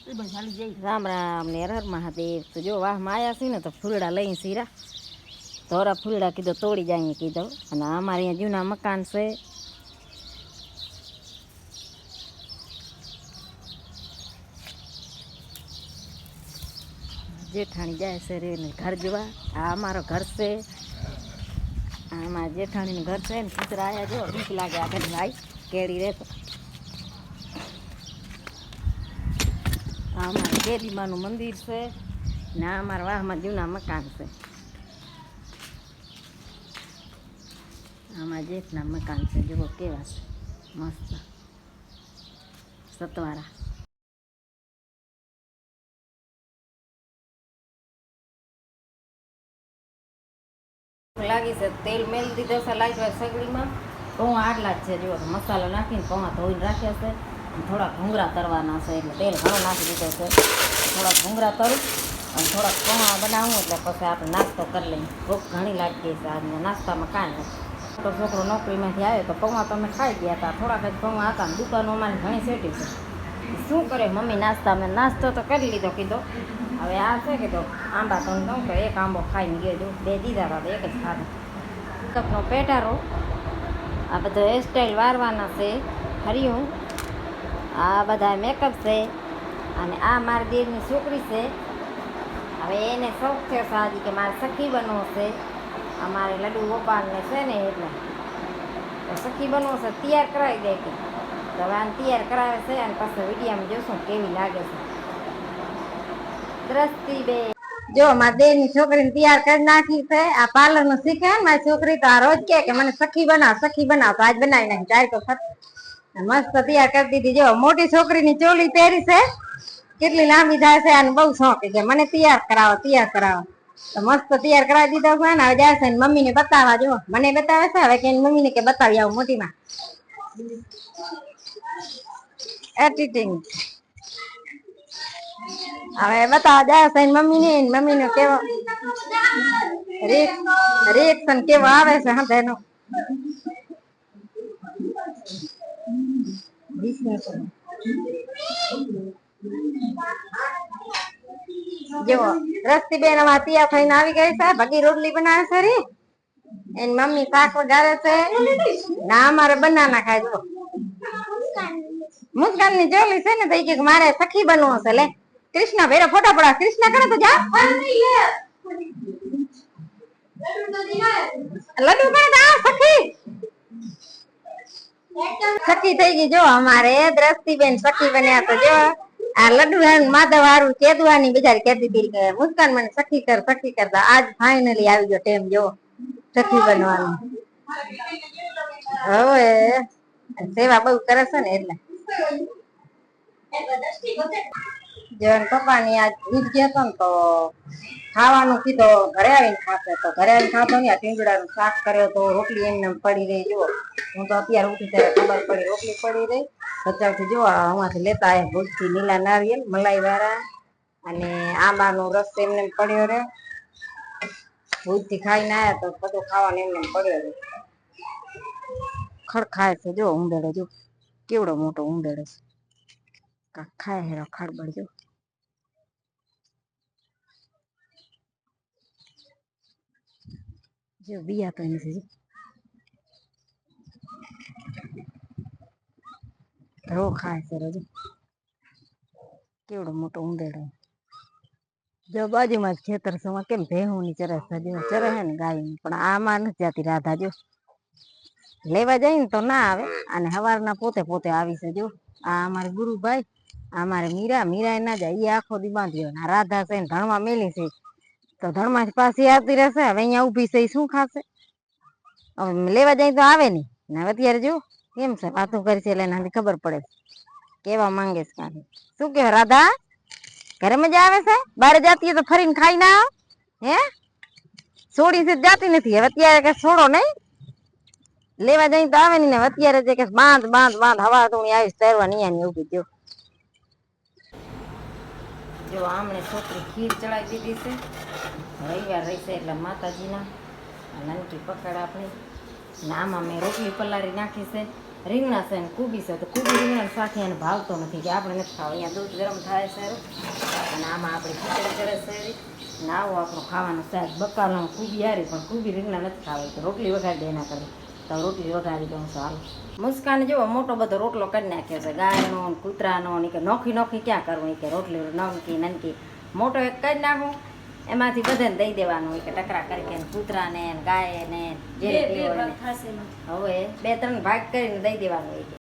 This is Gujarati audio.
રામ રામ ને હર મહાદેવ. તો જો વાહ માયા છે ને તો ફૂલડા લઈને સીરા ધોરા ફૂલડા કીધો તોડી જાય કીધો. અને અમારે અહીંયા જૂના મકાન છે. જેઠાણી જાય છે રે ને ઘર જોવા. આ અમારો ઘર છે. આમાં જેઠાણીનું ઘર છે ને કૂતરા આવ્યા જો બીક લાગે આગળ ભાઈ કેળી રહેતો. આ અમારે કેદીમાનું મંદિર છે ને આ અમારા વાહમાં જૂના મકાન છે. આમાં જેઠના મકાન છે જુઓ કેવા છે મસ્ત સતવારા. લાગી છે તેલ મેલ દીધો છે લાગવા સગડીમાં. પૌવા આટલા જ છે જુઓ મસાલો નાખીને પૌવા ધોઈને રાખ્યા છે. થોડાક ભૂંગળા તરવાના છે એટલે તેલ ઘણો નાખી દીધો છે. થોડાક ભૂંગળા તરું અને થોડાક પૌવા બનાવું એટલે પછી આપણે નાસ્તો કરી લઈએ. ભૂખ ઘણી લાગી છે આજના નાસ્તામાં કાંઈ નથી. મોટો છોકરો નોકરીમાંથી આવ્યો તો પૌવા તમે ખાઈ ગયા હતા. થોડાક જ પૌવા હતા ને દુકાનો અમારી ઘણી સેટી છે. શું કરે મમ્મી નાસ્તા મેં નાસ્તો તો કરી લીધો કીધો. હવે આ છે કીધો આંબા તો કહું તો એક આંબો ખાઈને ગયો જો બે દીધા હતા તો એક જ ખાધો. મેકઅપનો પેટારો આ બધો હેરસ્ટાઈલ વારવાના છે. હરિયું આ બધા મેકઅપ છે. અને આ મારી દેરની છોકરી છે. હવે એને શોખ છે સાજી કે મારે સખી બનવો છે. અમારે લડુ ગોપાલને છે ને એટલે તો સખી બનવો છે તૈયાર કરાવી દે કે તો હવે આને તૈયાર કરાવે છે. અને પાછળ વિડીયામાં જોશું કેવી લાગે છે. દ્રષ્ટિ બે જો મારી દેરની છોકરીને તૈયાર કરી નાખી છે. આ પાર્લર નું શીખે ને મારી છોકરી તો આ રોજ કે મને સખી બનાવ તો આજ બનાવી નાખી જાય તો મસ્ત તૈયાર કરી દીધી. જો મોટી છોકરીની ચોલી પહેરી છે કેટલી લાંબી થાય છે. આને બહુ શોખ છે મને તૈયાર કરાવો તો મસ્ત તૈયાર કરાવી દીધો છે ને હવે જાય છે મમ્મી ને બતાવવા. જો મને બતાવે છે હવે કે મમ્મી ને કે બતાવી આવું મોટીમાં એડિટિંગ. હવે બતાવવા જાય છે મમ્મી ને કેવો રિએક્શન કેવો આવે છે હા તેનો. જો રસ્તીબેન અમાર તિયા થઈને આવી ગઈ છે. ભગી રોટલી બનાવે છે રી એની મમ્મી શાક વઘારે છે. ના અમારે બનાના ખાય. જો મુસ્કાન ની જોલી છે ને તો કે મારે સખી બનવો છે. લે કૃષ્ણ ભેરો ફોટા પડા કૃષ્ણ કરે તો જા લડુ કરે તો સખી સખી થઈ ગઈ. જો અમારે દ્રષ્ટિબેન સખી બન્યા તો જો આ લડુ માધવ હારું કેદવાની બિચારી કહેતી હતી કે મુસ્કાન મને સખી કરતા આજ ફાઇનલી આવી ગયો ટેમ જો સખી બનવાનું. હવે સેવા બહુ કરે છે ને એટલે જન પપ્પા ની આજ દૂધ ગયો હતો ને તો ખાવાનું કીધો ઘરે આવીને ખાશે તો ઘરે આવીને ખાતો ને ટીંગડાનું શાક કર્યો તો રોટલી એમને પડી રહી. જો હું તો અત્યારે ઉઠી ત્યારે ખબર પડી રોટલી પડી રહી. બચાવથી જો આમાંથી લેતા આવ્યા ભૂજથી લીલા નારિયેલ મલાઈ વાળા અને આંબાનો રસ એમને પડ્યો રહ્યો. ભૂજથી ખાઈને આવ્યા તો બધું ખાવાનું એમને પડ્યો રહ્યો. ખડખાય છે જો ઉંદેડો જો કેવડો મોટો ઉંદેડો છે. કાક ખાય હેરો ખડબડ જો જો બીયા તો નથી રો ખાય છે રોજ કેવડો મોટો ઉંદેડો. જો બાજુમાં જ ખેતર છે કેમ ભેહું ની ચરસ ચરે હે ને ગાય પણ આમાં નથી જતી રાધા. જો લેવા જાય ને તો ના આવે અને હવારના પોતે આવી છે. જો આ અમારે ગુરુભાઈ અમારે મીરા ના જાય એ આખો દી બાંધ્યો રાધા છે ને ધણવા મેલી છે તો ધણમાં પાછી આવતી રહેશે. હવે અહીંયા ઉભી છે શું ખાશે. હવે લેવા જાય તો આવે નઈ ને અત્યારે જો કેમ છે વાતું કરી છે એટલે એને ખબર પડે કેવા માંગે છે. શું કેવા રાધા ઘરે મજા આવે છે. બારે જતી તો ફરીને ખાઈ ના હે છોડી છે જાતી નથી. હવે અત્યારે કે છોડો નઈ લેવા જઈ તો આવે ને અત્યારે કે બાંધ હવા તો આવીશ તરવા ની ઉભી. જો આમને છોકરી ખીર ચડાવી દીધી છે. રવિવાર રહેશે એટલે માતાજીના નાનકી પકડ આપણી ને આમાં મેં રોટલી પલાળી નાખી છે. રીંગણા છે ને કુબી છે તો કુબી રીંગણા શાક એને ભાવતો નથી કે આપણે નથી ખાવા અહીંયા દૂધ ગરમ થાય છે અને આમાં આપણે ખીચડી ચડે છે ને આવું આપણું ખાવાનું શાક બકાલાનું કુબી હારી પણ કુબી રીંગણા નથી ખાવા તો રોટલી વઘારી દે એના કરે તો રોટલી વઘારી દઉં છું હાલ મુસ્કાન જેવો મોટો બધો રોટલો કરી નાખ્યો છે ગાયનો ને કૂતરાનો ને કે નોખી નોખી ક્યાં કરવું કે રોટલી નમકી નનકી મોટો એક કરી નાખું એમાંથી બધાને દઈ દેવાનું કે ટકરા કરી કે કૂતરાને ગાયને જે હવે 2-3 ભાગ કરીને દઈ દેવાનું હોય કે